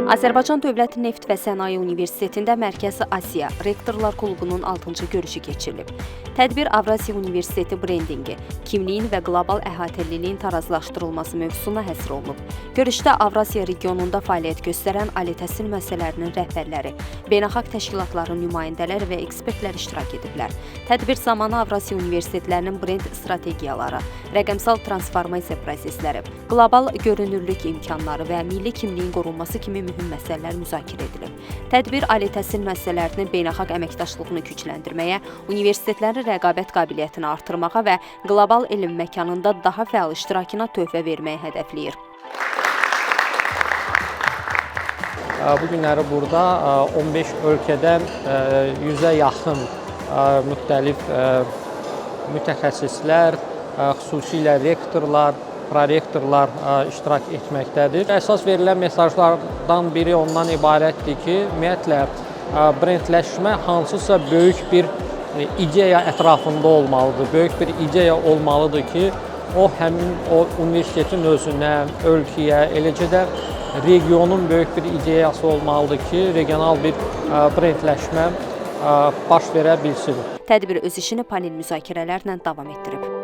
Azərbaycan Dövlət Neft və Sənaye Universitetində Mərkəzi Asiya Rektorlar Klubunun 6-cı görüşü keçirilib. Tədbir Avrasiya Universiteti brendingi, kimliyin və qlobal əhatəliliyin tarazlaşdırılması mövzusuna həsr olunub. Görüşdə Avrasiya regionunda fəaliyyət göstərən ali təhsil müəssisələrinin rəhbərləri, beynəlxalq təşkilatların nümayəndələri və ekspertlər iştirak ediblər. Tədbir zamanı Avrasiya universitetlərinin brend strategiyaları, rəqəmsal transformasiya prosesləri, qlobal görünürlük imkanları və milli kimliyin qorunması kimi mühüm məsələlər müzakirə edilib. Tədbir ali təhsil müəssisələrinin beynəlxalq əməkdaşlığını gücləndirməyə, universitetlərin rəqabət qabiliyyətini artırmağa və qlobal elm məkanında daha fəal iştirakına töhfə verməyi hədəfləyir. Bu günləri burada 15 ölkədən 100-ə yaxın müxtəlif mütəxəssislər, xüsusilə rektorlar, prorektorlar iştirak etməkdədir. Əsas verilən mesajlardan biri ondan ibarətdir ki, ümumiyyətlə brendləşmə hansısa böyük bir ideya ətrafında olmalıdır. Böyük bir ideya olmalıdır ki, o həmin o universitetin özünə, ölkəyə, eləcə də regionun böyük bir ideyası olmalıdır ki, regional bir brendləşmə baş verə bilsin. Tədbir öz işini panel müzakirələrlə davam etdirib.